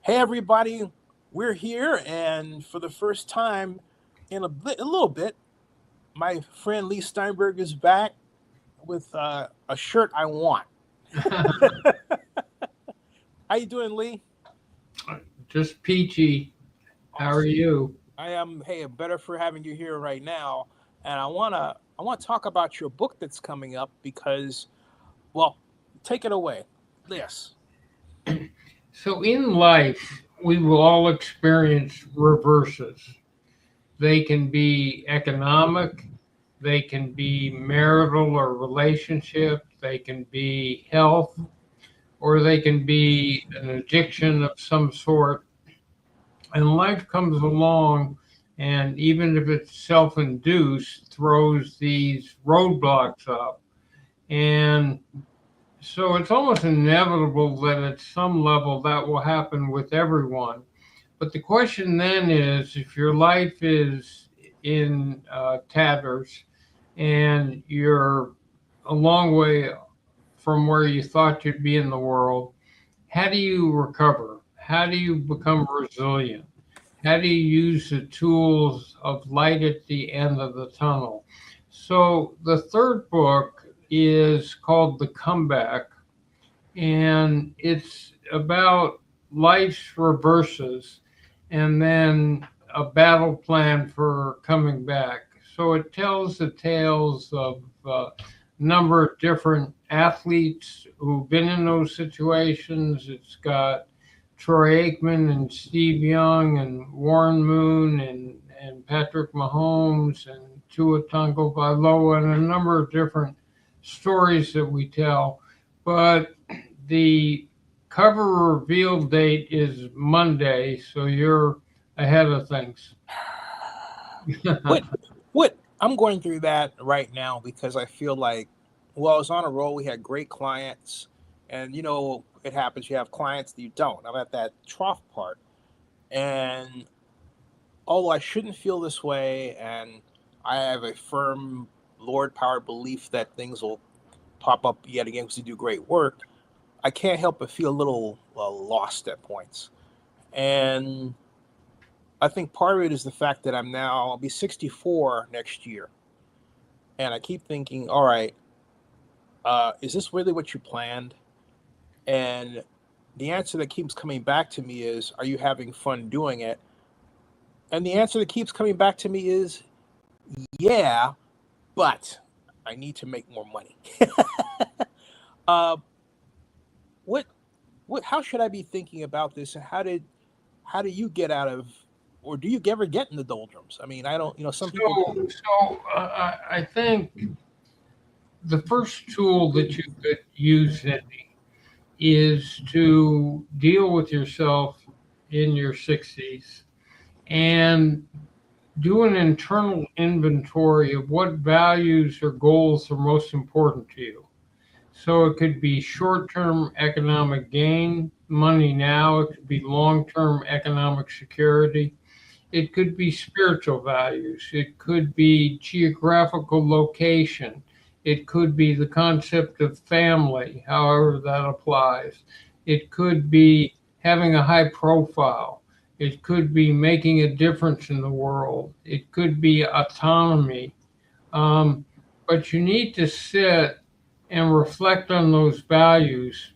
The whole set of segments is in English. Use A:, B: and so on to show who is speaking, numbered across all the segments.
A: Hey, everybody, we're here, and for the first time in a little bit, my friend Lee Steinberg is back with a shirt I want. How you doing, Lee?
B: Just peachy. How are
A: Awesome.
B: you?
A: I am. Hey, better for having you here right now, and I want to talk about your book that's coming up because, well, take it away. Yes.
B: So, in life, we will all experience reverses. They can be economic, they can be marital or relationship, they can be health, or they can be an addiction of some sort. And life comes along, and even if it's self induced, throws these roadblocks up. And so it's almost inevitable that at some level that will happen with everyone. But the question then is if your life is in tatters and you're a long way from where you thought you'd be in the world, how do you recover? How do you become resilient? How do you use the tools of light at the end of the tunnel? So the third book is called The Comeback, and it's about life's reverses and then a battle plan for coming back. So it tells the tales of a number of different athletes who've been in those situations. It's got Troy Aikman and Steve Young and Warren Moon and Patrick Mahomes and Tua Tagovailoa and a number of different stories that we tell. But the cover reveal date is Monday, so you're ahead of things.
A: What? What? I'm going through that right now because I feel like, well, I was on a roll. We had great clients, and it happens. You have clients that you don't. I'm at that trough part, and although I shouldn't feel this way, and I have a firm Lord powered belief that things will pop up yet again because you do great work. I can't help but feel a little lost at points, and I think part of it is the fact that I'll be 64 next year, and I keep thinking, all right, is this really what you planned? And the answer that keeps coming back to me is, are you having fun doing it? And the answer that keeps coming back to me is, yeah, but I need to make more money. uh, what, how should I be thinking about this? And how do you get out of, or do you ever get in the doldrums? I mean, I don't, some people do.
B: I think the first tool that you could use, Cindy, is to deal with yourself in your 60s and do an internal inventory of what values or goals are most important to you. So it could be short term economic gain, money now, it could be long term economic security, it could be spiritual values, it could be geographical location, it could be the concept of family, however that applies, it could be having a high profile. It could be making a difference in the world. It could be autonomy. Um, but you need to sit and reflect on those values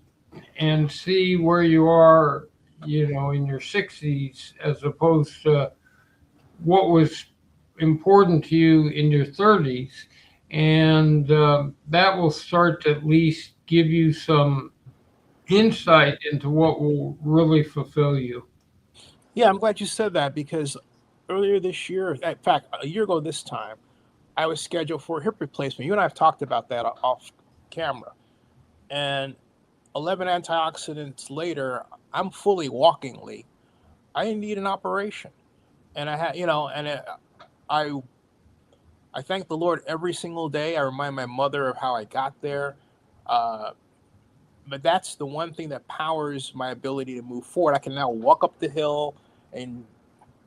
B: and see where you are, in your 60s as opposed to what was important to you in your 30s. And that will start to at least give you some insight into what will really fulfill you.
A: Yeah, I'm glad you said that because earlier this year, in fact, a year ago this time, I was scheduled for a hip replacement. You and I have talked about that off camera. And 11 antioxidants later, I'm fully walkingly. I need an operation. And I had, I I thank the Lord every single day. I remind my mother of how I got there. Uh, but that's the one thing that powers my ability to move forward. I can now walk up the hill and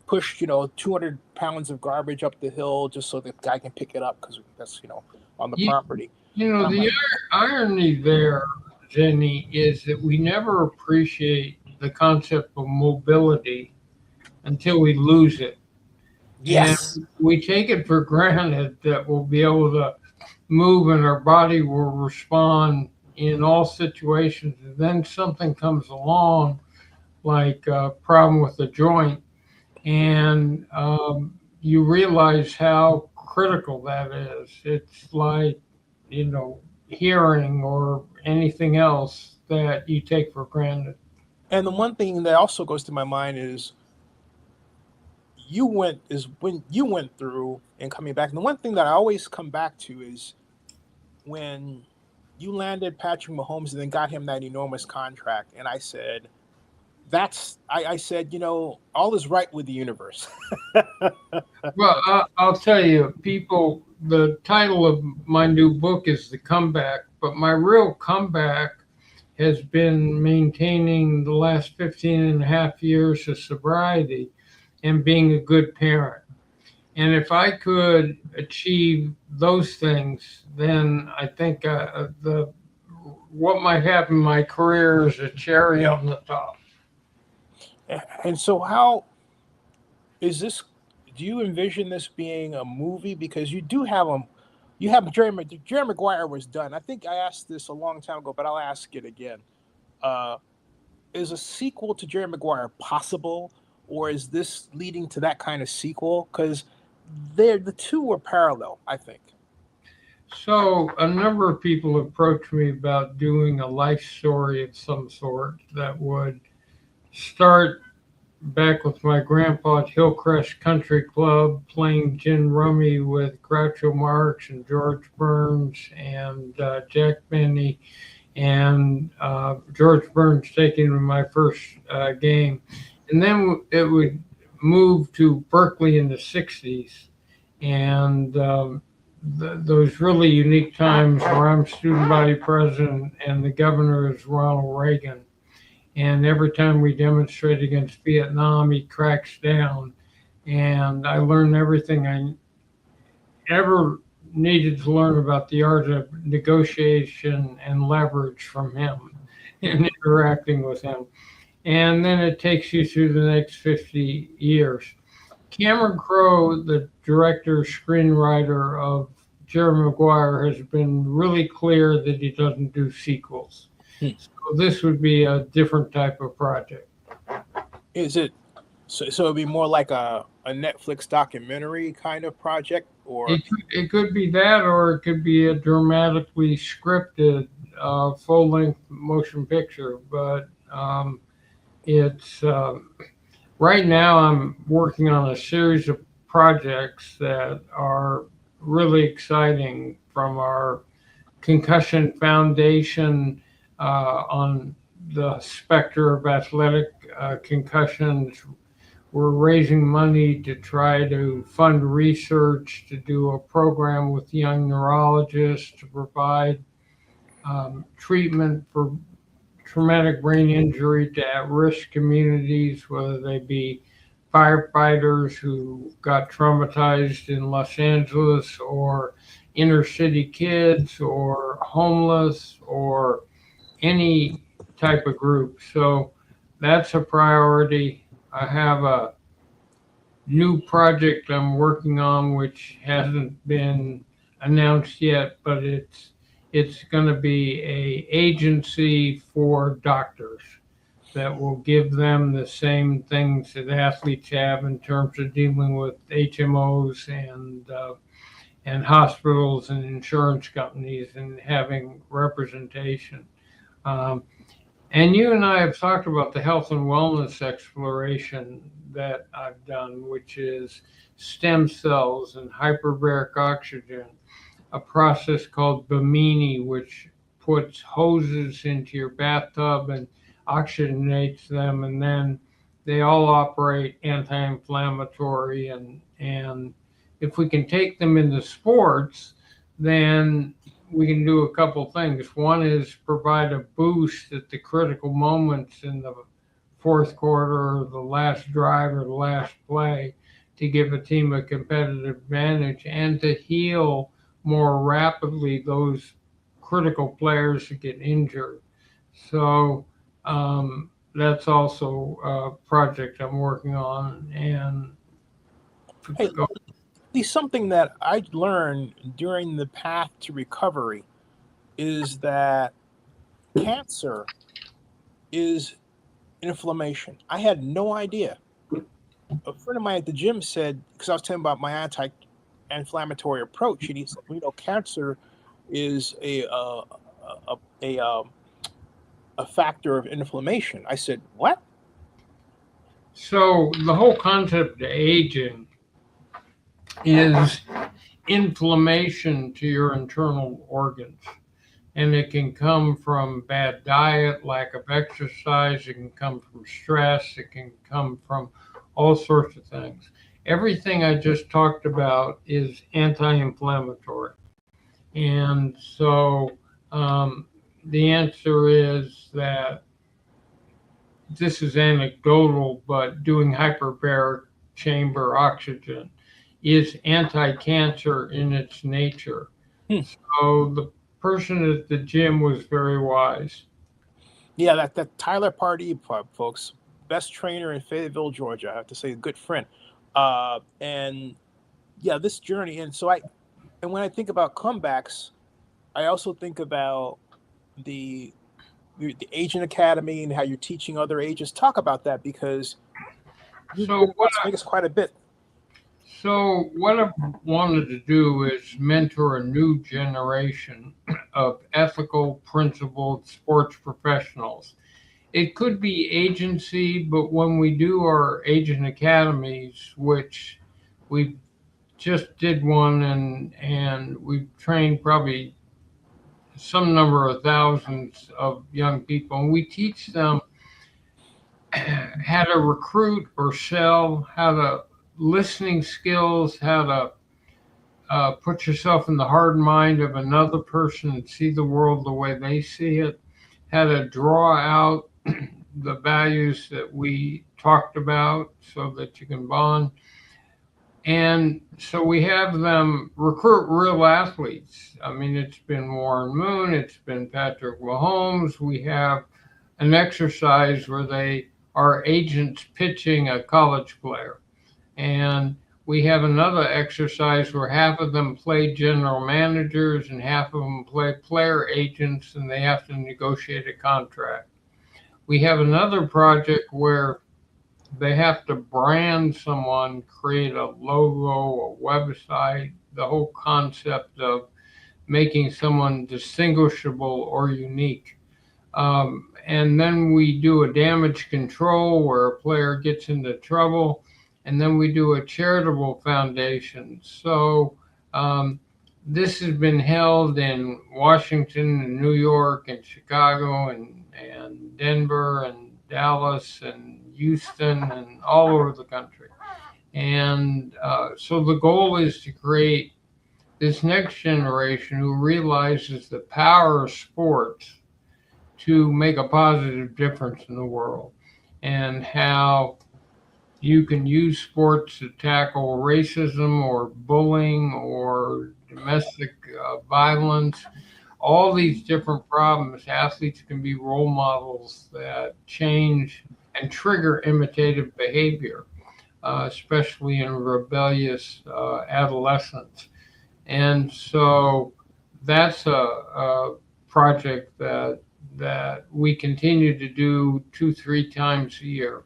A: push, 200 pounds of garbage up the hill just so the guy can pick it up because that's, on the
B: You,
A: property.
B: you know,
A: And I'm
B: the
A: like,
B: irony there, Jenny, is that we never appreciate the concept of mobility until we lose it. And
A: Yes.
B: we take it for granted that we'll be able to move and our body will respond in all situations. And then something comes along, like a problem with the joint, and you realize how critical that is. It's like, hearing or anything else that you take for granted.
A: And the one thing that also goes to my mind is when you went through and coming back. And the one thing that I always come back to is when you landed Patrick Mahomes and then got him that enormous contract. And I said, I said, all is right with the universe.
B: Well, I'll tell you, people, the title of my new book is The Comeback, but my real comeback has been maintaining the last 15 and a half years of sobriety and being a good parent. And if I could achieve those things, then I think the what might happen in my career is a cherry on the top.
A: And so, how is this? Do you envision this being a movie? Because you have Jerry Maguire was done. I think I asked this a long time ago, but I'll ask it again. Uh, is a sequel to Jerry Maguire possible, or is this leading to that kind of sequel? Because the two are parallel, I think.
B: So a number of people approached me about doing a life story of some sort that would start back with my grandpa at Hillcrest Country Club playing gin rummy with Groucho Marx and George Burns and Jack Benny, and George Burns taking me my first game. And then it would move to Berkeley in the 60s. And those really unique times where I'm student body president and the governor is Ronald Reagan. And every time we demonstrate against Vietnam, he cracks down. And I learned everything I ever needed to learn about the art of negotiation and leverage from him and interacting with him. And then it takes you through the next 50 years. Cameron Crowe, the director, screenwriter of Jerry Maguire, has been really clear that he doesn't do sequels. So this would be a different type of project.
A: Is it so it'd be more like a Netflix documentary kind of project, or
B: It could be that, or it could be a dramatically scripted full-length motion picture. But it's right now I'm working on a series of projects that are really exciting from our Concussion Foundation on the specter of athletic concussions. We're raising money to try to fund research, to do a program with young neurologists to provide treatment for traumatic brain injury to at-risk communities, whether they be firefighters who got traumatized in Los Angeles, or inner city kids, or homeless, or any type of group. So that's a priority. I have a new project I'm working on which hasn't been announced yet, but it's going to be a agency for doctors that will give them the same things that athletes have in terms of dealing with HMOs and hospitals and insurance companies and having representation. And you and I have talked about the health and wellness exploration that I've done, which is stem cells and hyperbaric oxygen, a process called Bimini, which puts hoses into your bathtub and oxygenates them, and then they all operate anti-inflammatory. And if we can take them into sports, then we can do a couple things. One is provide a boost at the critical moments in the fourth quarter, or the last drive, or the last play, to give a team a competitive advantage and to heal more rapidly those critical players that get injured. So that's also a project I'm working on. And
A: Hey, something that I learned during the path to recovery is that cancer is inflammation. I had no idea. A friend of mine at the gym said, because I was telling him about my anti-inflammatory approach, and he said, cancer is a, a, um, a factor of inflammation. I said, what?
B: so the whole concept of aging is inflammation to your internal organs. And it can come from bad diet, lack of exercise, it can come from stress, it can come from all sorts of things. Everything I just talked about is anti inflammatory. And so the answer is that this is anecdotal, but doing hyperbaric chamber oxygen is anti-cancer in its nature.
A: Hmm.
B: So the person at the gym was very wise.
A: Yeah, that Tyler Pardee, folks, best trainer in Fayetteville, Georgia. I have to say, a good friend. And yeah, this journey. And when I think about comebacks, I also think about the the Agent Academy and how you're teaching other agents. Talk about that because you've been
B: So
A: in Las Vegas quite a bit.
B: So what I wanted to do is mentor a new generation of ethical, principled sports professionals. It could be agency, but when we do our agent academies, which we just did one and we've trained probably some number of thousands of young people, and we teach them how to recruit or sell, how to listening skills, how to put yourself in the heart and mind of another person and see the world the way they see it, how to draw out the values that we talked about so that you can bond. And so we have them recruit real athletes. I mean, it's been Warren Moon, it's been Patrick Mahomes. We have an exercise where they are agents pitching a college player. And we have another exercise where half of them play general managers and half of them play player agents, and they have to negotiate a contract. We have another project where they have to brand someone, create a logo, a website, the whole concept of making someone distinguishable or unique. And then we do a damage control where a player gets into trouble, and then we do a charitable foundation. So this has been held in Washington and New York and Chicago and Denver and Dallas and Houston and all over the country. And so the goal is to create this next generation who realizes the power of sports to make a positive difference in the world, and how you can use sports to tackle racism or bullying or domestic violence, all these different problems. Athletes can be role models that change and trigger imitative behavior, especially in rebellious adolescents. And so that's a project that we continue to do 2-3 times a year.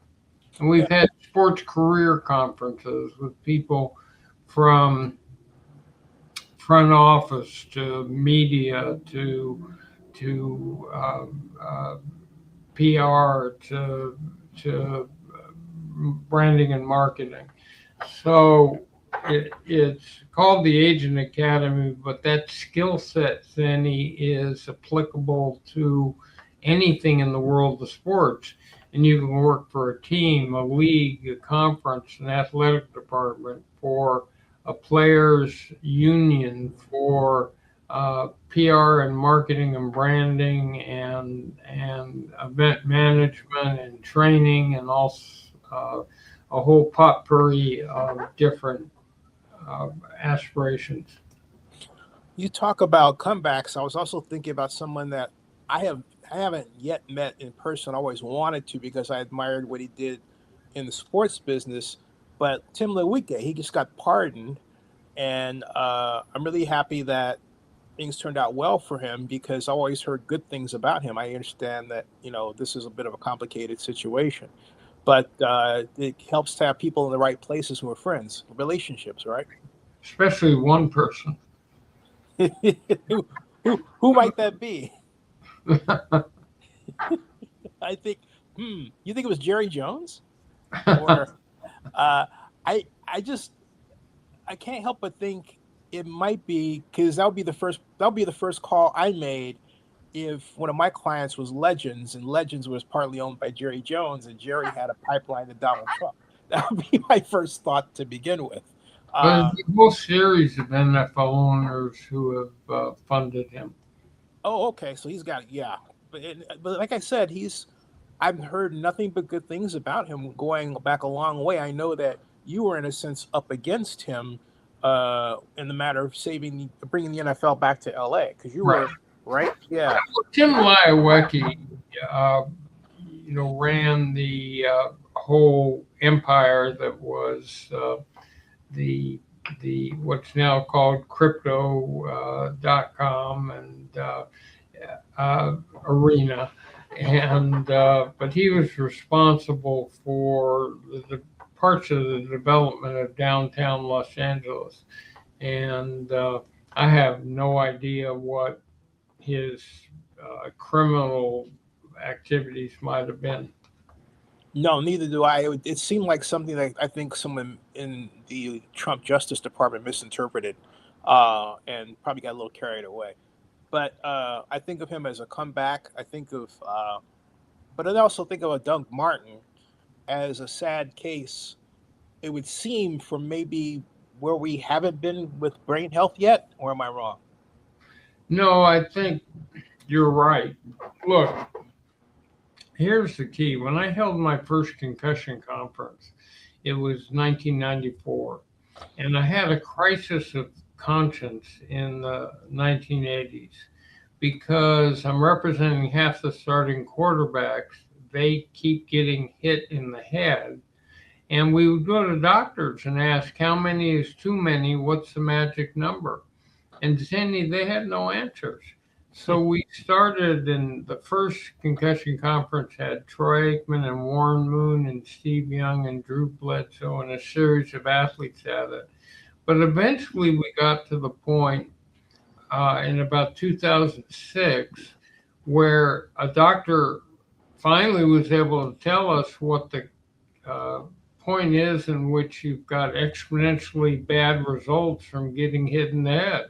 B: And we've had sports career conferences with people from front office to media to PR to branding and marketing. So it's called the Agent Academy, but that skill set, Zenny, is applicable to anything in the world of sports. And you can work for a team, a league, a conference, an athletic department, for a players' union, for PR and marketing and branding and event management and training and also a whole potpourri of different aspirations.
A: You talk about comebacks. I was also thinking about someone that I haven't yet met in person. I always wanted to because I admired what he did in the sports business. But Tim LeWicke, he just got pardoned, and I'm really happy that things turned out well for him because I always heard good things about him. I understand that this is a bit of a complicated situation, but it helps to have people in the right places who are friends, relationships, right?
B: Especially one person.
A: who might that be? I think. You think it was Jerry Jones, or uh, I just I can't help but think it might be because that would be the first call I made if one of my clients was Legends and Legends was partly owned by Jerry Jones and Jerry had a pipeline to Donald Trump. That would be my first thought to begin with.
B: But
A: Uh,
B: there's a whole series of NFL owners who have funded him.
A: oh, okay, so he's got yeah, but like I said, I've heard nothing but good things about him going back a long way. I know that you were in a sense up against him in the matter of bringing the NFL back to LA because you
B: Right.
A: were right. Yeah.
B: Tim LeWicke, uh, ran the whole empire that was the what's now called crypto.com and arena, and but he was responsible for the parts of the development of downtown Los Angeles, and I have no idea what his criminal activities might have been.
A: No, neither do I. It seemed like something that I think someone in the Trump Justice Department misinterpreted and probably got a little carried away. But I think of him as a comeback. But I also think of a Doug Martin as a sad case. It would seem from maybe where we haven't been with brain health yet, or am I wrong?
B: No, I think you're right. Look, here's the key. When I held my first concussion conference, it was 1994, and I had a crisis of conscience in the 1980s because I'm representing half the starting quarterbacks. They keep getting hit in the head. And we would go to doctors and ask, how many is too many? What's the magic number? And they had no answers. So we started, and the first concussion conference had Troy Aikman and Warren Moon and Steve Young and Drew Bledsoe and a series of athletes at it. But eventually we got to the point in about 2006 where a doctor finally was able to tell us what the point is in which you've got exponentially bad results from getting hit in the head.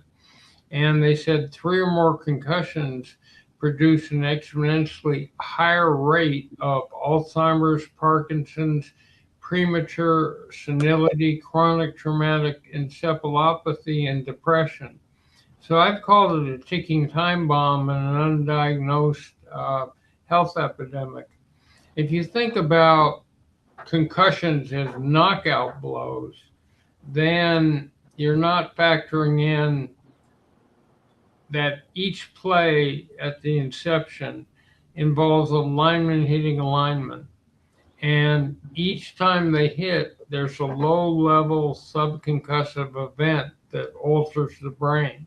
B: And they said 3 or more concussions produce an exponentially higher rate of Alzheimer's, Parkinson's, premature senility, chronic traumatic encephalopathy, and depression. So I've called it a ticking time bomb and an undiagnosed health epidemic. If you think about concussions as knockout blows, then you're not factoring in that each play at the inception involves a lineman hitting a lineman. And each time they hit, there's a low level subconcussive event that alters the brain.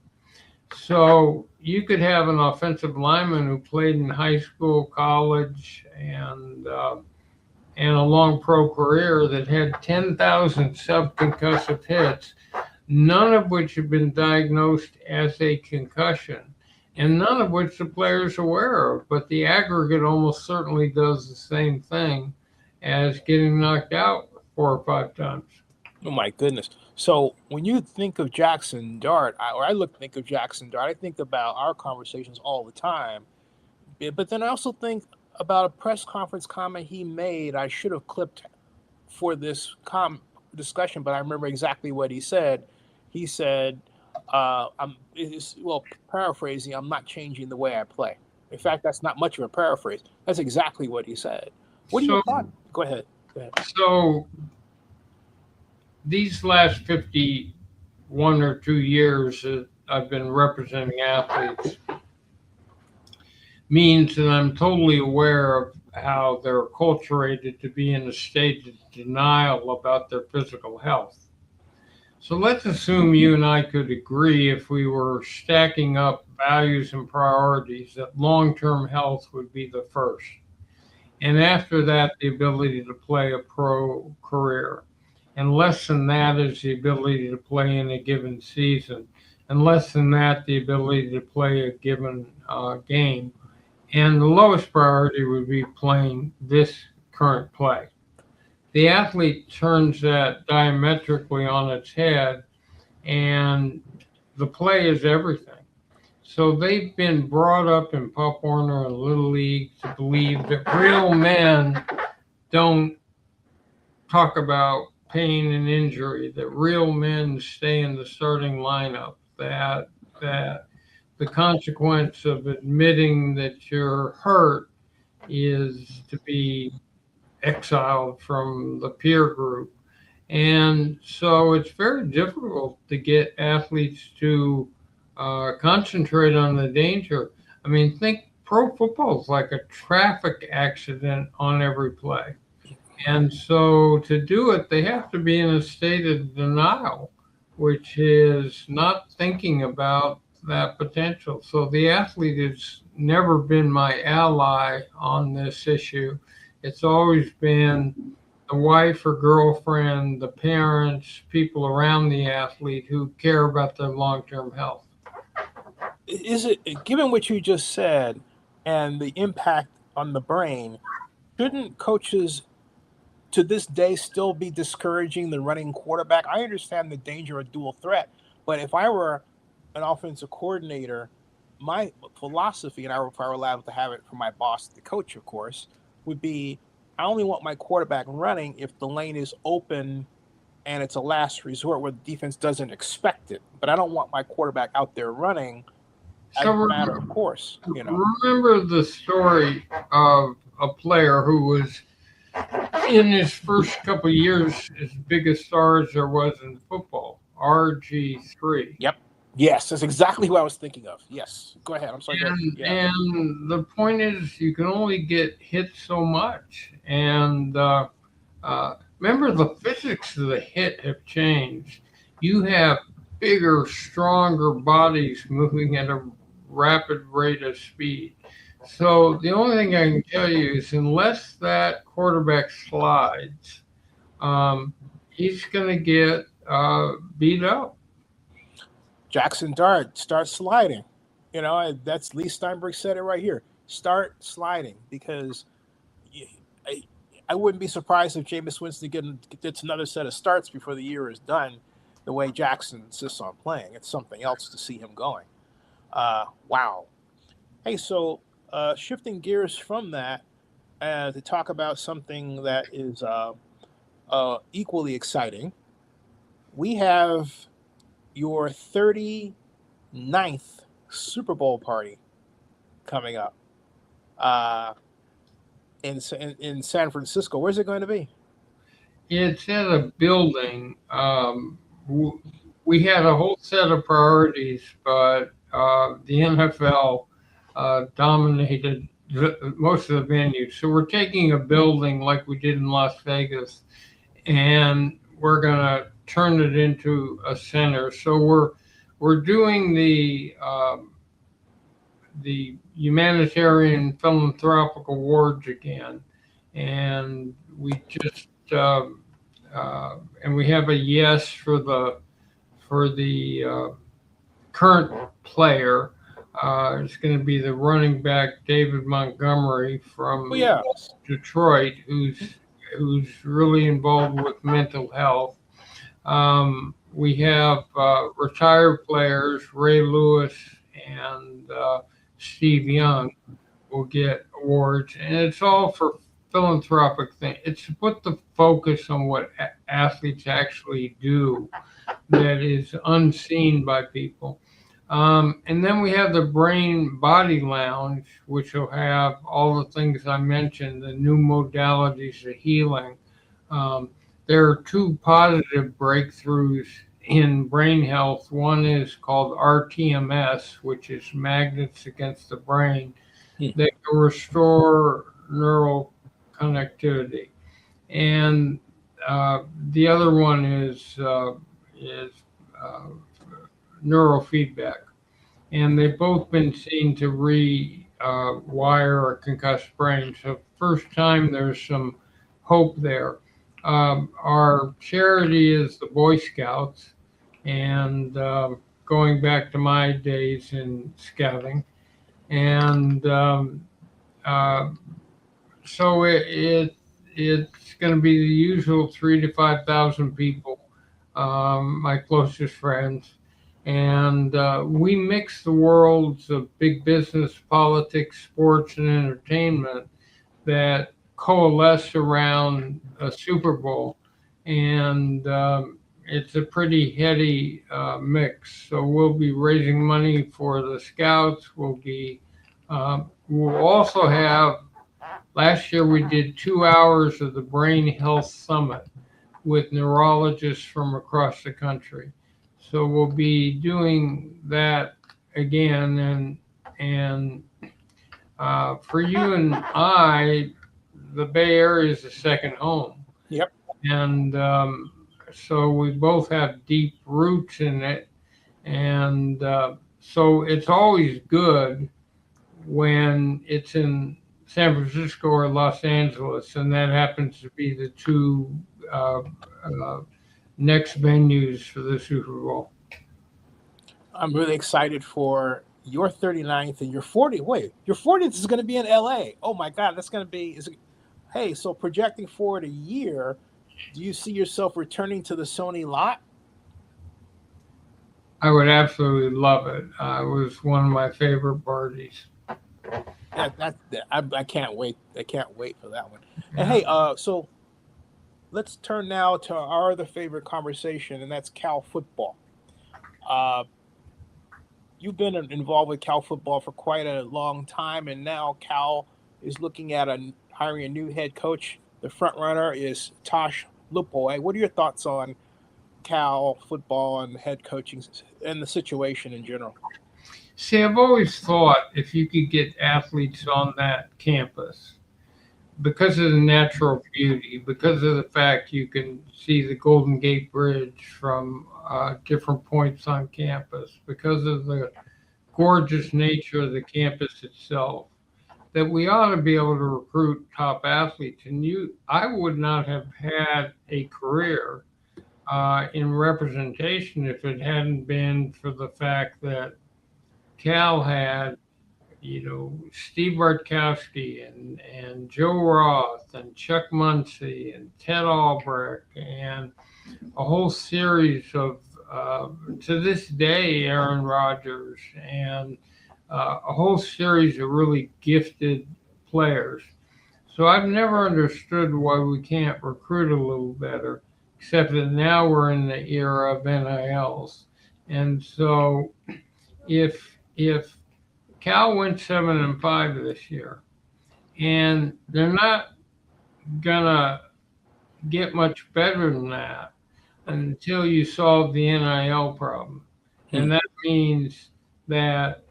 B: So you could have an offensive lineman who played in high school, college, and a long pro career that had 10,000 subconcussive hits, none of which have been diagnosed as a concussion, and none of which the player's aware of. But the aggregate almost certainly does the same thing as getting knocked out 4 or 5 times.
A: Oh my goodness! So when you think of Jackson Dart, think of Jackson Dart, I think about our conversations all the time. But then I also think about a press conference comment he made. I should have clipped for this discussion, but I remember exactly what he said. He said, paraphrasing, I'm not changing the way I play. In fact, that's not much of a paraphrase. That's exactly what he said. What are your thoughts? Go ahead.
B: So these last 51 or 2 years that I've been representing athletes, means that I'm totally aware of how they're acculturated to be in a state of denial about their physical health. So let's assume you and I could agree, if we were stacking up values and priorities, that long-term health would be the first. And after that, the ability to play a pro career. And less than that is the ability to play in a given season. And less than that, the ability to play a given game. And the lowest priority would be playing this current play. The athlete turns that diametrically on its head, and the play is everything. So they've been brought up in Pop Warner and Little League to believe that real men don't talk about pain and injury, that real men stay in the starting lineup, that the consequence of admitting that you're hurt is to be exiled from the peer group. And so it's very difficult to get athletes to concentrate on the danger. I mean, think pro football is like a traffic accident on every play. And so to do it, they have to be in a state of denial, which is not thinking about that potential. So the athlete has never been my ally on this issue. It's always been the wife or girlfriend, the parents, people around the athlete who care about their long-term health.
A: Is it, given what you just said and the impact on the brain, shouldn't coaches to this day still be discouraging the running quarterback? I understand the danger of dual threat, but if I were an offensive coordinator, my philosophy, and if I were allowed to have it from my boss, the coach, of course, would be, I only want my quarterback running if the lane is open and it's a last resort where the defense doesn't expect it. But I don't want my quarterback out there running as a matter of course.
B: Remember the story of a player who was, in his first couple of years, as big a star as there was in football, RG3.
A: Yep. Yes, that's exactly what I was thinking of. Yes. Go ahead. I'm sorry.
B: And the point is, you can only get hit so much. And remember, the physics of the hit have changed. You have bigger, stronger bodies moving at a rapid rate of speed. So the only thing I can tell you is, unless that quarterback slides, he's going to get beat up.
A: Jackson Dart, start sliding. That's Leigh Steinberg said it right here. Start sliding, because I wouldn't be surprised if Jameis Winston gets another set of starts before the year is done, the way Jackson insists on playing. It's something else to see him going. Wow. Hey, so shifting gears from that to talk about something that is equally exciting. We have your 39th Super Bowl party coming up in San Francisco. Where's it going to be?
B: It's at a building. We had a whole set of priorities, but the NFL dominated most of the venues. So we're taking a building like we did in Las Vegas, and we're going to turn it into a center. So we're doing the humanitarian philanthropic awards again, and we just and we have a yes for the current player. It's going to be the running back David Montgomery from Detroit, who's really involved with mental health. We have retired players, Ray Lewis and Steve Young, will get awards, and it's all for philanthropic thing. It's to put the focus on what athletes actually do that is unseen by people. And then we have the Brain Body Lounge, which will have all the things I mentioned, the new modalities of healing. There are two positive breakthroughs in brain health. One is called RTMS, which is magnets against the brain. that can restore neural connectivity. And the other one is uh, neurofeedback. And they've both been seen to rewire a concussed brain. So first time there's some hope there. Our charity is the Boy Scouts, and going back to my days in scouting, and uh, so it's going to be the usual 3 to 5,000 people, my closest friends, and we mix the worlds of big business, politics, sports, and entertainment that coalesce around a Super Bowl, and it's a pretty heady mix. So we'll be raising money for the Scouts. We'll also have. Last year we did 2 hours of the Brain Health Summit with neurologists from across the country. So we'll be doing that again, and for you and I, the Bay Area is a second home.
A: Yep.
B: And so we both have deep roots in it, and so it's always good when it's in San Francisco or Los Angeles, and that happens to be the two uh, uh, next venues for the Super Bowl.
A: I'm really excited for your 39th and your 40th. Wait, your 40th is going to be in LA. Oh my God, that's going to be. Hey, so projecting forward a year, do you see yourself returning to the Sony lot?
B: I would absolutely love it. It was one of my favorite parties.
A: I can't wait. I can't wait for that one. And hey, so let's turn now to our other favorite conversation, and that's Cal football. Uh, you've been involved with Cal football for quite a long time, and now Cal is looking at hiring a new head coach. The front runner is Tosh Lupoy. What are your thoughts on Cal football and head coaching and the situation in general?
B: See, I've always thought if you could get athletes on that campus, because of the natural beauty, because of the fact you can see the Golden Gate Bridge from different points on campus, because of the gorgeous nature of the campus itself, that we ought to be able to recruit top athletes. And I would not have had a career in representation if it hadn't been for the fact that Cal had, Steve Bartkowski and Joe Roth and Chuck Muncie and Ted Albrecht and a whole series of, to this day, Aaron Rodgers and a whole series of really gifted players. So I've never understood why we can't recruit a little better, except that now we're in the era of NILs. And so if Cal went 7-5 this year, and they're not gonna get much better than that until you solve the NIL problem. And that means that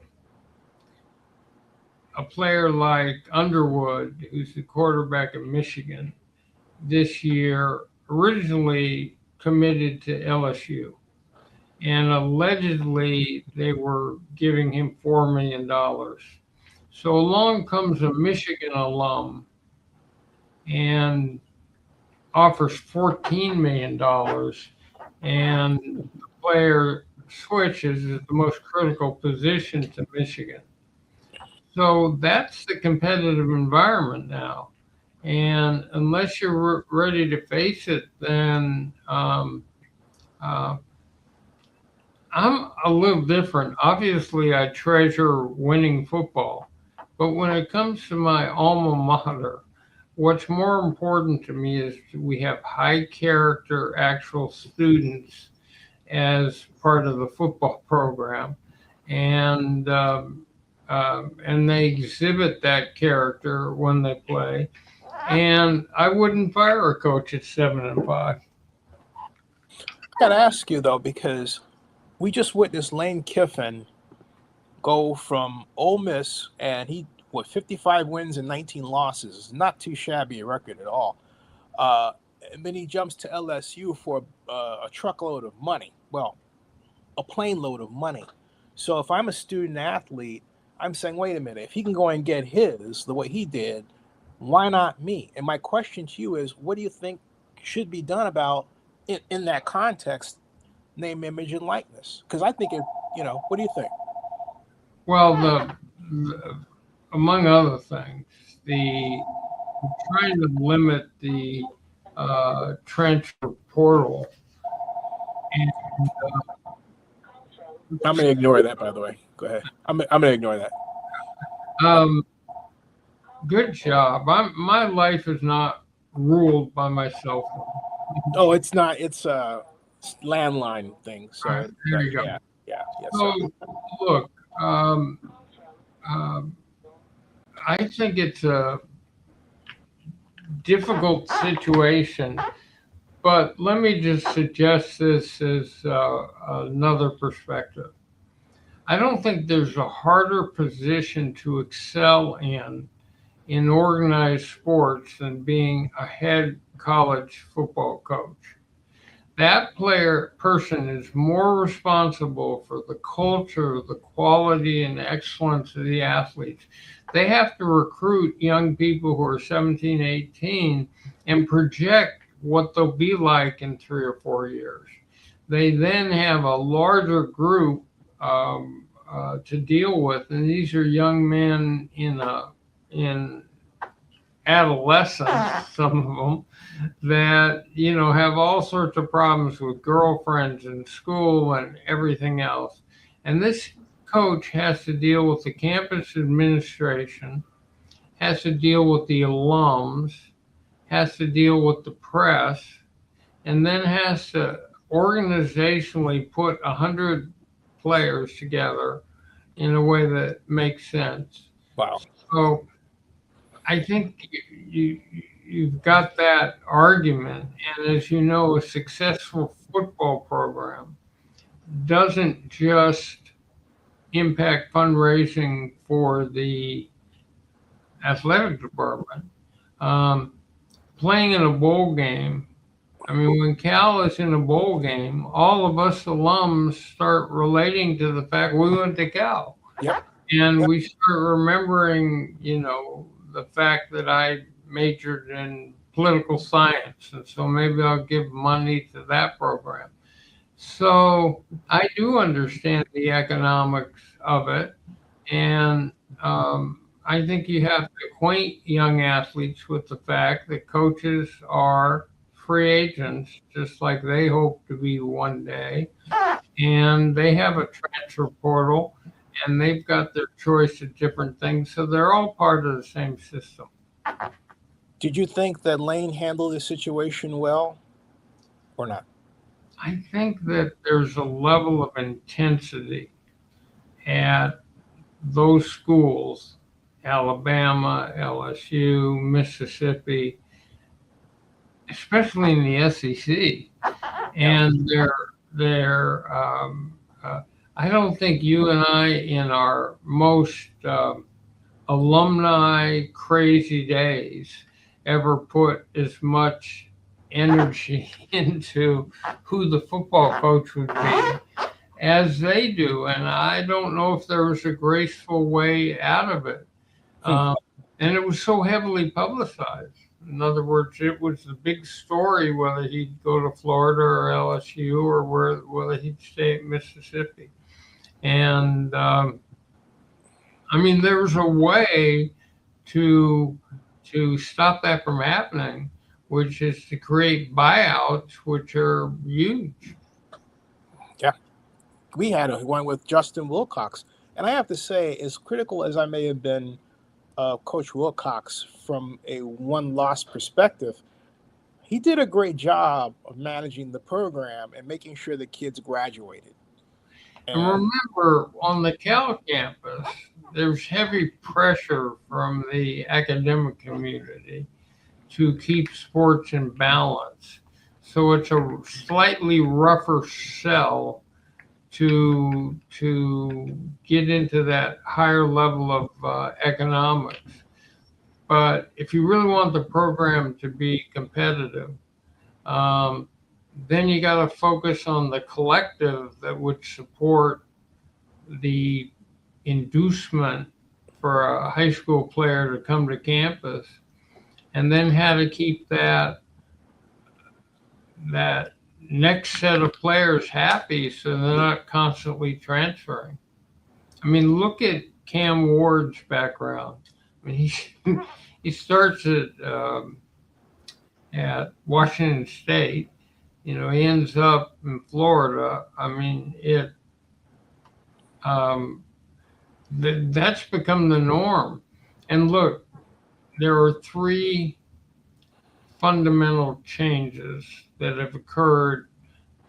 B: a player like Underwood, who's the quarterback of Michigan this year, originally committed to LSU. And allegedly they were giving him $4 million. So along comes a Michigan alum and offers $14 million, and the player switches is the most critical position to Michigan. So that's the competitive environment now. And unless you're ready to face it, then I'm a little different. Obviously, I treasure winning football. But when it comes to my alma mater, what's more important to me is we have high character actual students as part of the football program. And they exhibit that character when they play. And I wouldn't fire a coach at 7-5.
A: I got to ask you though, because we just witnessed Lane Kiffin go from Ole Miss, and he what, 55 wins and 19 losses. It's not too shabby a record at all. And then he jumps to LSU for a truckload of money. Well, a plane load of money. So if I'm a student athlete, I'm saying, wait a minute, if he can go and get his the way he did, why not me? And my question to you is, what do you think should be done about in that context, name, image, and likeness? Because I think what do you think?
B: Well, among other things, trying to limit the transfer portal. And,
A: I'm going to ignore that, by the way. Go ahead. I'm going to ignore that.
B: Good job. My life is not ruled by my cell phone.
A: Oh, it's not. It's a landline thing. So
B: right, there you go.
A: Yeah.
B: So, look, I think it's a difficult situation, but let me just suggest this as another perspective. I don't think there's a harder position to excel in organized sports than being a head college football coach. That person is more responsible for the culture, the quality and excellence of the athletes. They have to recruit young people who are 17, 18 and project what they'll be like in 3 or 4 years. They then have a larger group to deal with, and these are young men in adolescence, some of them, that have all sorts of problems with girlfriends and school and everything else. And this coach has to deal with the campus administration, has to deal with the alums, has to deal with the press, and then has to organizationally put 100 players together in a way that makes sense.
A: Wow.
B: So I think you've got that argument. And as you know, a successful football program doesn't just impact fundraising for the athletic department. Playing in a bowl game, I mean, when Cal is in a bowl game, all of us alums start relating to the fact we went to Cal.
A: Yep.
B: And we start remembering, the fact that I majored in political science. And so maybe I'll give money to that program. So I do understand the economics of it. And I think you have to acquaint young athletes with the fact that coaches are free agents, just like they hope to be one day. And they have a transfer portal, and they've got their choice of different things. So they're all part of the same system.
A: Did you think that Lane handled the situation well or not?
B: I think that there's a level of intensity at those schools, Alabama, LSU, Mississippi, especially in the SEC. And I don't think you and I, in our most alumni crazy days, ever put as much energy into who the football coach would be as they do. And I don't know if there was a graceful way out of it. And it was so heavily publicized. In other words, it was the big story whether he'd go to Florida or LSU or whether he'd stay at Mississippi. And I mean, there was a way to stop that from happening, which is to create buyouts, which are huge.
A: Yeah. We had one with Justin Wilcox. And I have to say, as critical as I may have been Coach Wilcox from a one-loss perspective, he did a great job of managing the program and making sure the kids graduated.
B: And remember, on the Cal campus, there's heavy pressure from the academic community to keep sports in balance. So it's a slightly rougher sell to get into that higher level of economics. But if you really want the program to be competitive, then you got to focus on the collective that would support the inducement for a high school player to come to campus, and then how to keep that next set of players happy so they're not constantly transferring. I mean, look at Cam Ward's background. I mean, he starts at Washington State. You know, he ends up in Florida. I mean, that's become the norm. And look, there are three fundamental changes that have occurred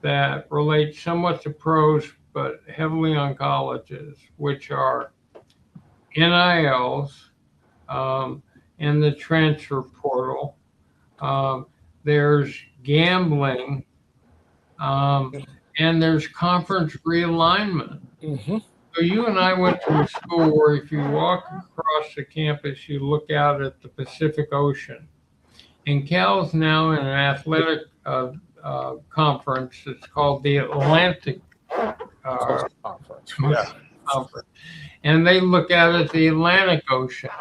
B: that relate somewhat to pros but heavily on colleges, which are NILs and the transfer portal. There's gambling, and there's conference realignment.
A: Mm-hmm.
B: So you and I went to a school where if you walk across the campus, you look out at the Pacific Ocean. And Cal's now in an athletic conference. It's called the Atlantic
A: Conference.
B: Conference. And they look out at the Atlantic Ocean.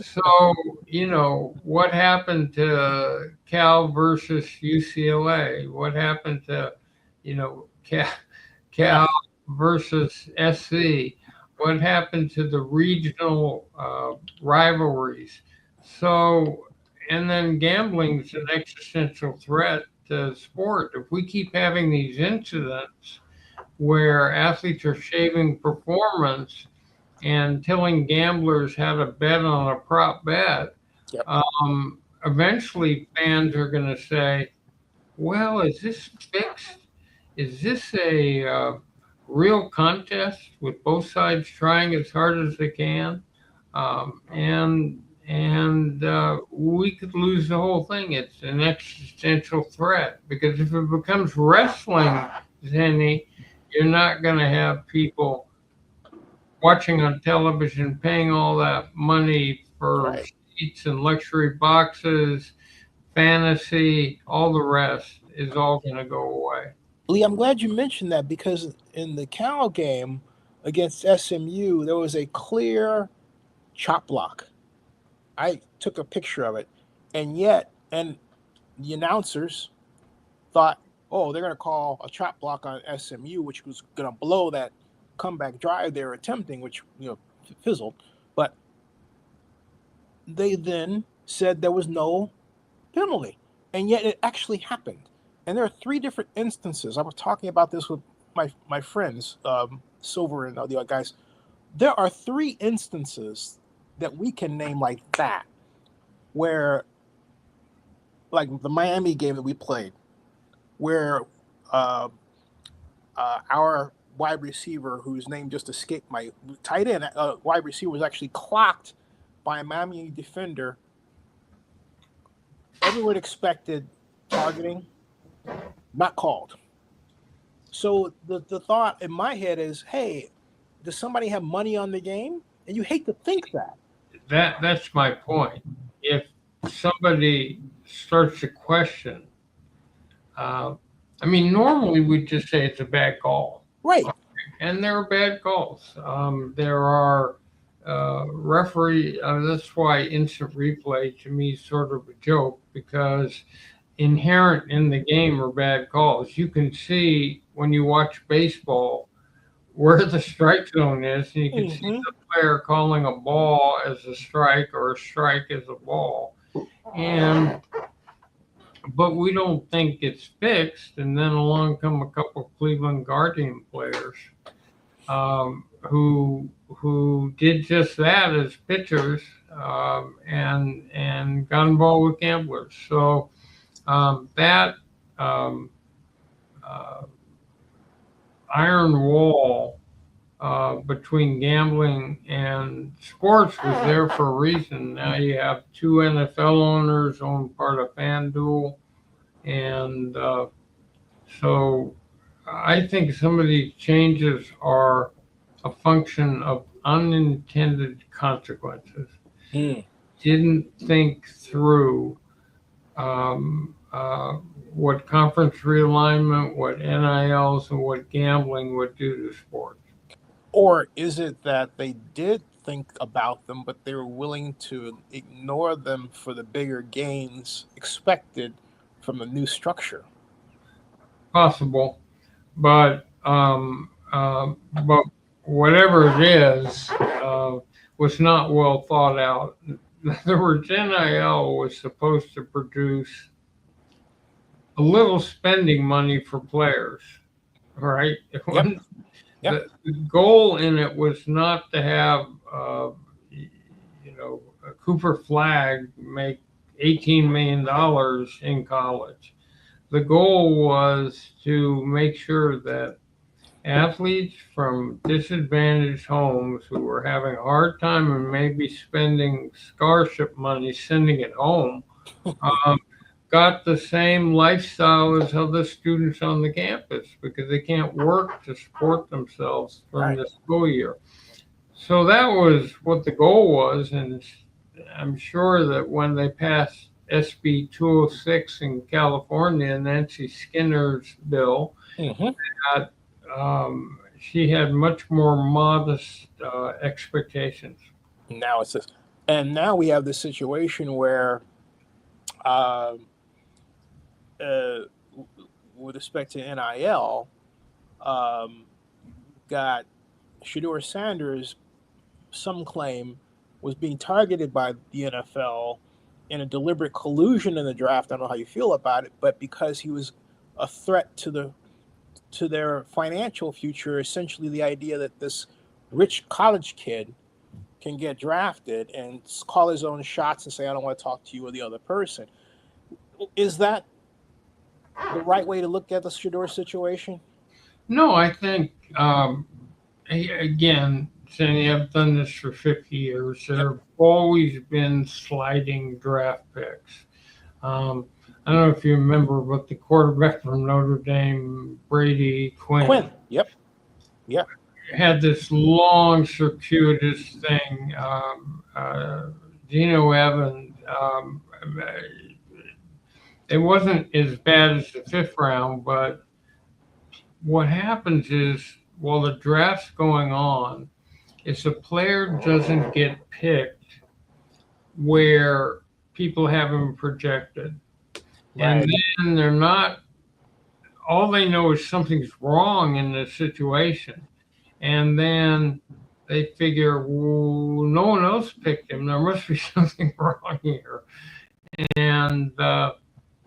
B: So, you know, what happened to Cal versus UCLA? What happened to, you know, Cal versus SC? What happened to the regional rivalries? So, and then gambling is an existential threat to sport. If we keep having these incidents where athletes are shaving performance and telling gamblers how to bet on a prop bet,
A: Yep.
B: Eventually fans are going to say, well, is this fixed? Is this a real contest with both sides trying as hard as they can? And we could lose the whole thing. It's an existential threat, because if it becomes wrestling, Zenny, you're not going to have people watching on television, paying all that money for seats and luxury boxes, fantasy, all the rest is all going to go away.
A: Lee, I'm glad you mentioned that, because in the Cal game against SMU, there was a clear chop block. I took a picture of it, and the announcers thought, oh, they're going to call a chop block on SMU, which was going to blow that comeback drive they were attempting, which, you know, fizzled. But they then said there was no penalty, and yet it actually happened. And there are three different instances. I was talking about this with my friends, Silver and the other guys. There are three instances that we can name like that, where, like the Miami game that we played, where our wide receiver, whose name just escaped my tight end, wide receiver, was actually clocked by a Miami defender. Everyone expected targeting, not called. So the thought in my head is, hey, does somebody have money on the game? And you hate to think that.
B: That's my point. If somebody starts to question, I mean, normally we'd just say it's a bad call.
A: Right.
B: And there are bad calls. There are referee. That's why instant replay to me is sort of a joke, because inherent in the game are bad calls. You can see when you watch baseball where the strike zone is, and you can see the player calling a ball as a strike or a strike as a ball. But we don't think it's fixed. And then along come a couple of Cleveland Guardian players who did just that as pitchers and got involved with gamblers. So that iron wall between gambling and sports was there for a reason. Now you have two NFL owners own part of FanDuel, and so I think some of these changes are a function of unintended consequences.
A: Mm.
B: Didn't think through um, uh, what conference realignment, what NILs, and what gambling would do to sports.
A: Or is it that they did think about them, but they were willing to ignore them for the bigger gains expected from the new structure?
B: Possible, but whatever it is, was not well thought out. In other words, NIL was supposed to produce a little spending money for players, right?
A: Yep. Yep.
B: The goal in it was not to have, Cooper Flag make $18 million in college. The goal was to make sure that athletes from disadvantaged homes who were having a hard time and maybe spending scholarship money sending it home um, got the same lifestyle as other students on the campus because they can't work to support themselves from
A: Right.
B: the school year. So that was what the goal was, and I'm sure that when they passed SB 206 in California, Nancy Skinner's bill,
A: Hmm.
B: that she had much more modest expectations.
A: Now it's this, and now we have this situation where, um, uh, with respect to NIL, um, got Shador Sanders, some claim, was being targeted by the NFL in a deliberate collusion in the draft. I don't know how you feel about it, but because he was a threat to their financial future, essentially the idea that this rich college kid can get drafted and call his own shots and say, I don't want to talk to you or the other person. Is that the right way to look at the Shador situation?
B: No, I think, again, Sandy, I've done this for 50 years. There
A: Yep.
B: have always been sliding draft picks. I don't know if you remember, but the quarterback from Notre Dame, Brady Quinn,
A: Yep. Yep.
B: had this long, circuitous thing. Geno Evans, it wasn't as bad as the fifth round, but what happens is while the draft's going on, if a player doesn't get picked where people have him projected, and
A: Right.
B: then they're not, all they know is something's wrong in the situation. And then they figure, well, no one else picked him. There must be something wrong here. And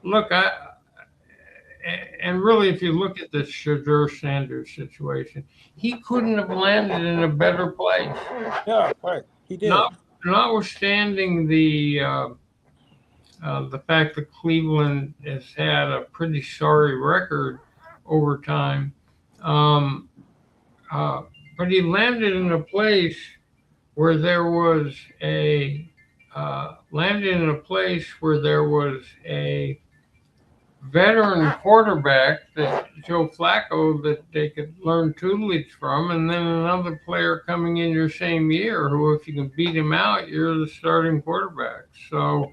B: look, and really, if you look at the Shador Sanders situation, he couldn't have landed in a better place.
A: Yeah. Right. He did.
B: Notwithstanding the fact that Cleveland has had a pretty sorry record over time, um, but he landed in a place where there was a veteran quarterback, that Joe Flacco, that they could learn tutelage from, and then another player coming in your same year who, if you can beat him out, you're the starting quarterback. So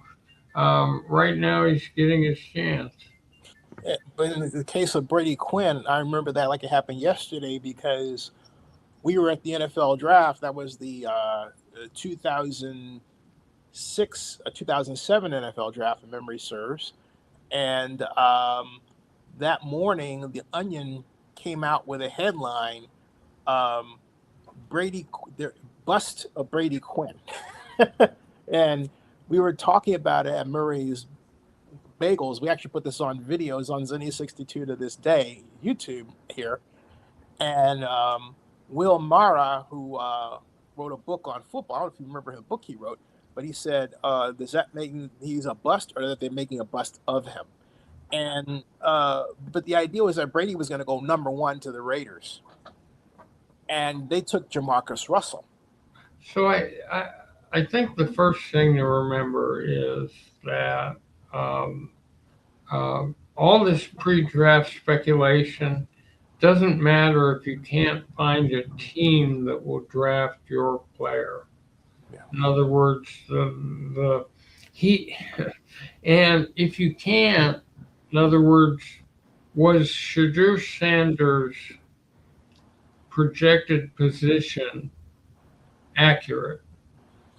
B: right now he's getting his chance.
A: But in the case of Brady Quinn, I remember that like it happened yesterday because we were at the NFL draft. That was the 2006, 2007 NFL draft, if memory serves. And that morning, the Onion came out with a headline: um, "Brady bust of Brady Quinn," and we were talking about it at Murray's Bagels. We actually put this on videos on Zinnia 62 to this day, YouTube here. And Will Mara, who wrote a book on football, I don't know if you remember the book he wrote, but he said, does that mean he's a bust or that they're making a bust of him? And but the idea was that Brady was going to go number one to the Raiders, and they took Jamarcus Russell.
B: So I think the first thing to remember is that all this pre-draft speculation Doesn't matter if you can't find a team that will draft your player.
A: Yeah.
B: In other words, the he and if you can't, in other words, was Shadur Sanders' projected position accurate?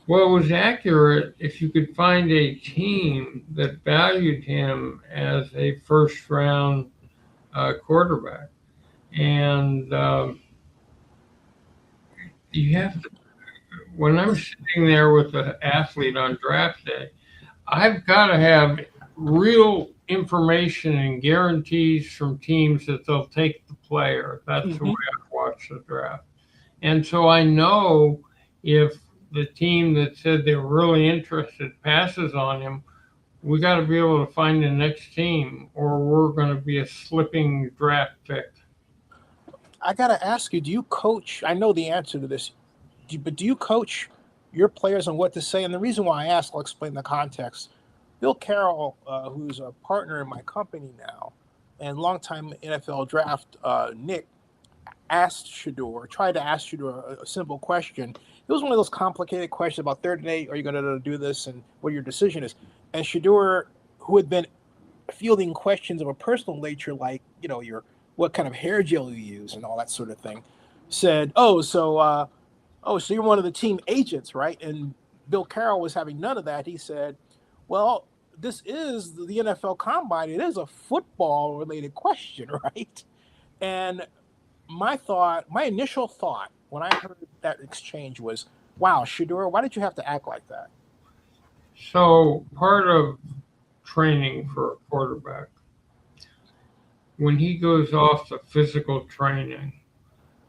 B: Well, it was accurate if you could find a team that valued him as a first round quarterback. And you have to, when I'm sitting there with an athlete on draft day, I've got to have real information and guarantees from teams that they'll take the player. That's the way I watch the draft. And so I know if the team that said they were really interested passes on him, we got to be able to find the next team, or we're going to be a slipping draft pick.
A: I got to ask you, do you coach? I know the answer to this, but do you coach your players on what to say? And the reason why I ask, I'll explain the context. Bill Carroll, who's a partner in my company now, and longtime NFL draft Nick, tried to ask Shador a simple question. It was one of those complicated questions about third and 8, are you going to do this, and what your decision is. And Shador, who had been fielding questions of a personal nature, like, what kind of hair gel you use and all that sort of thing, said, so you're one of the team agents, right? And Bill Carroll was having none of that. He said, well, this is the NFL Combine. It is a football-related question, right? And my initial thought when I heard that exchange was, wow, Shador, why did you have to act like that?
B: So part of training for a quarterback, when he goes off the physical training,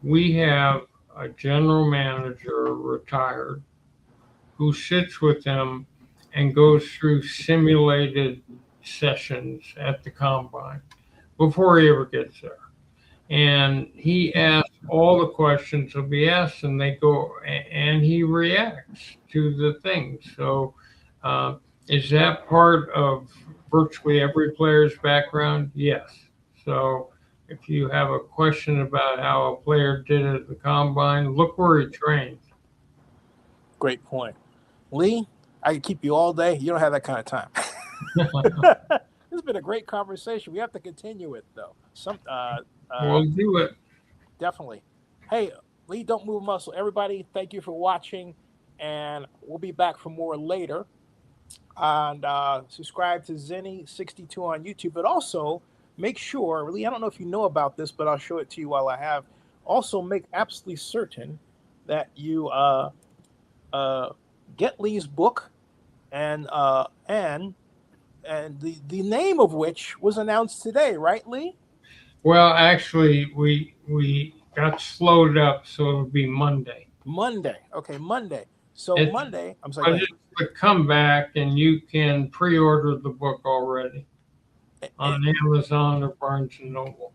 B: we have a general manager retired who sits with him and goes through simulated sessions at the combine before he ever gets there. And he asks all the questions will be asked, and they go, and he reacts to the things. So, is that part of virtually every player's background? Yes. So, if you have a question about how a player did it at the combine, look where he trained.
A: Great point. Lee, I could keep you all day. You don't have that kind of time. This has been a great conversation. We have to continue it, though.
B: We'll do it.
A: Definitely. Hey, Lee, don't move a muscle. Everybody, thank you for watching, and we'll be back for more later. And subscribe to Zenny62 on YouTube, but also make sure, Lee, I don't know if you know about this, but I'll show it to you while I have. Also, make absolutely certain that you get Lee's book, and the name of which was announced today, right, Lee?
B: Well, actually, we got slowed up, so it'll be Monday.
A: Monday. Okay, Monday. So Monday, I'm sorry.
B: But it's a comeback, and you can pre-order the book already on Amazon or Barnes & Noble.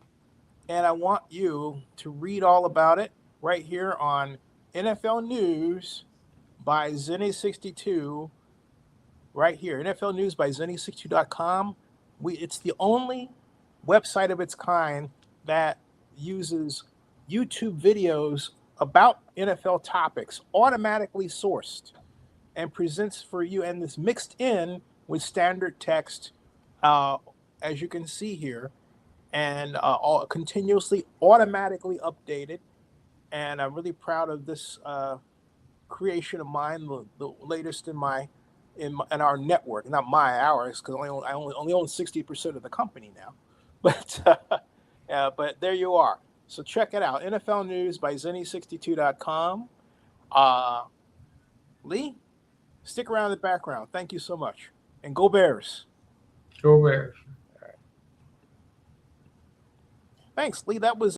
A: And I want you to read all about it right here on NFL News by Zenny62, right here. NFL News by Zenny62.com. It's the only website of its kind that uses YouTube videos about NFL topics automatically sourced and presents for you, and it's mixed in with standard text, as you can see here, and all continuously automatically updated. And I'm really proud of this creation of mine, the latest in our network. Not ours, because I only own 60% of the company now. But there you are. So check it out. NFL News by Zenny62.com. Lee, stick around in the background. Thank you so much. And go Bears.
B: Go Bears.
A: All right. Thanks, Lee. That was